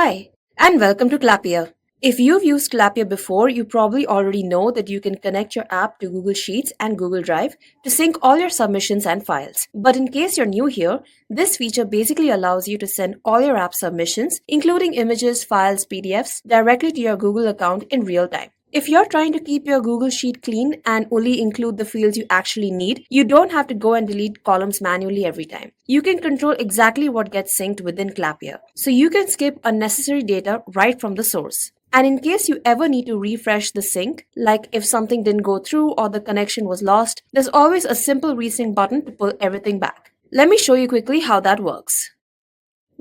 Hi, and welcome to Clappia. If you've used Clappia before, you probably already know that you can connect your app to Google Sheets and Google Drive to sync all your submissions and files. But in case you're new here, this feature basically allows you to send all your app submissions, including images, files, PDFs, directly to your Google account in real time. If you're trying to keep your Google Sheet clean and only include the fields you actually need, you don't have to go and delete columns manually every time. You can control exactly what gets synced within Clappia, so you can skip unnecessary data right from the source. And in case you ever need to refresh the sync, like if something didn't go through or the connection was lost, there's always a simple resync button to pull everything back. Let me show you quickly how that works.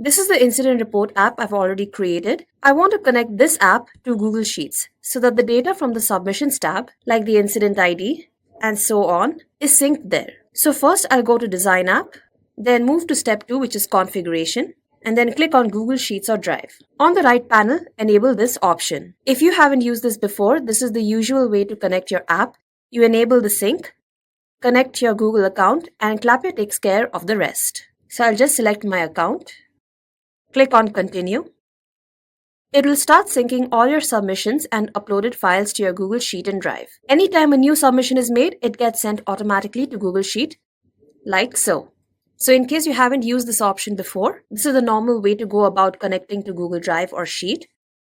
This is the incident report app I've already created. I want to connect this app to Google Sheets so that the data from the submissions tab, like the incident ID and so on, is synced there. So first I'll go to Design App, then move to Step 2, which is Configuration, and then click on Google Sheets or Drive. On the right panel, enable this option. If you haven't used this before, this is the usual way to connect your app. You enable the sync, connect to your Google account, and Clappia takes care of the rest. So I'll just select my account. Click on Continue. It will start syncing all your submissions and uploaded files to your Google Sheet and Drive. Anytime a new submission is made, it gets sent automatically to Google Sheet, like so. So in case you haven't used this option before, this is the normal way to go about connecting to Google Drive or Sheet.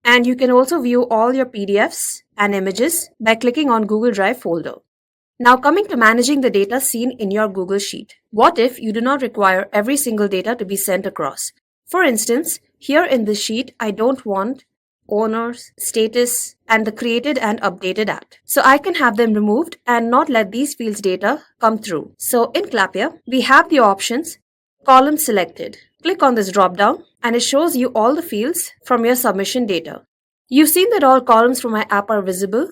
And you can also view all your PDFs and images by clicking on Google Drive folder. Now coming to managing the data seen in your Google Sheet. What if you do not require every single data to be sent across? For instance, here in this sheet, I don't want owners, status, and the created and updated at. So I can have them removed and not let these fields data come through. So in Clappia, we have the options column selected. Click on this drop down and it shows you all the fields from your submission data. You've seen that all columns from my app are visible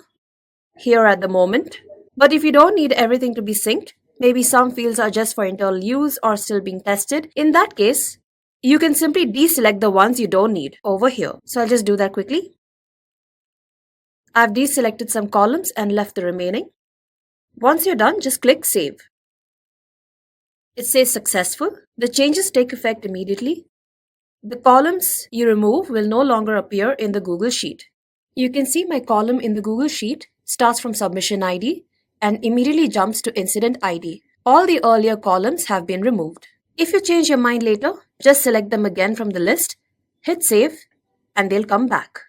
here at the moment. But if you don't need everything to be synced, maybe some fields are just for internal use or still being tested. In that case, you can simply deselect the ones you don't need over here. So I'll just do that quickly. I've deselected some columns and left the remaining. Once you're done, just click Save. It says successful. The changes take effect immediately. The columns you remove will no longer appear in the Google Sheet. You can see my column in the Google Sheet starts from Submission ID and immediately jumps to Incident ID. All the earlier columns have been removed. If you change your mind later, just select them again from the list, hit save, and they'll come back.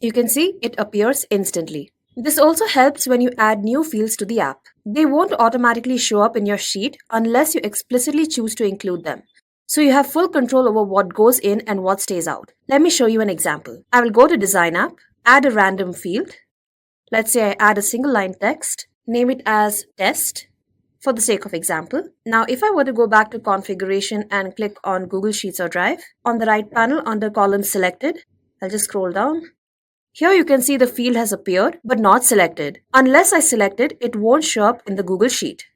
You can see it appears instantly. This also helps when you add new fields to the app. They won't automatically show up in your sheet unless you explicitly choose to include them. So you have full control over what goes in and what stays out. Let me show you an example. I will go to Design App, add a random field. Let's say I add a single line text, name it as Test. For the sake of example. Now, if I were to go back to Configuration and click on Google Sheets or Drive, on the right panel under Column Selected, I'll just scroll down. Here you can see the field has appeared but not selected. Unless I select it, it won't show up in the Google Sheet.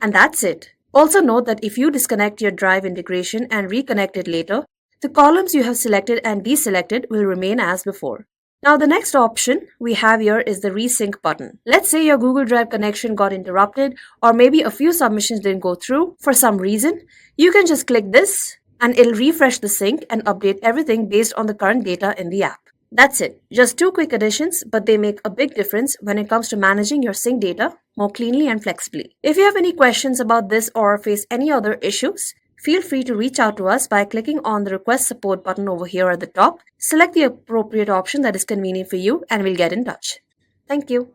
And that's it. Also note that if you disconnect your Drive integration and reconnect it later, the columns you have selected and deselected will remain as before. Now the next option we have here is the resync button. Let's say your Google Drive connection got interrupted or maybe a few submissions didn't go through for some reason. You can just click this and it'll refresh the sync and update everything based on the current data in the app. That's it. Just two quick additions, but they make a big difference when it comes to managing your sync data more cleanly and flexibly. If you have any questions about this or face any other issues, feel free to reach out to us by clicking on the Request Support button over here at the top. Select the appropriate option that is convenient for you and we'll get in touch. Thank you.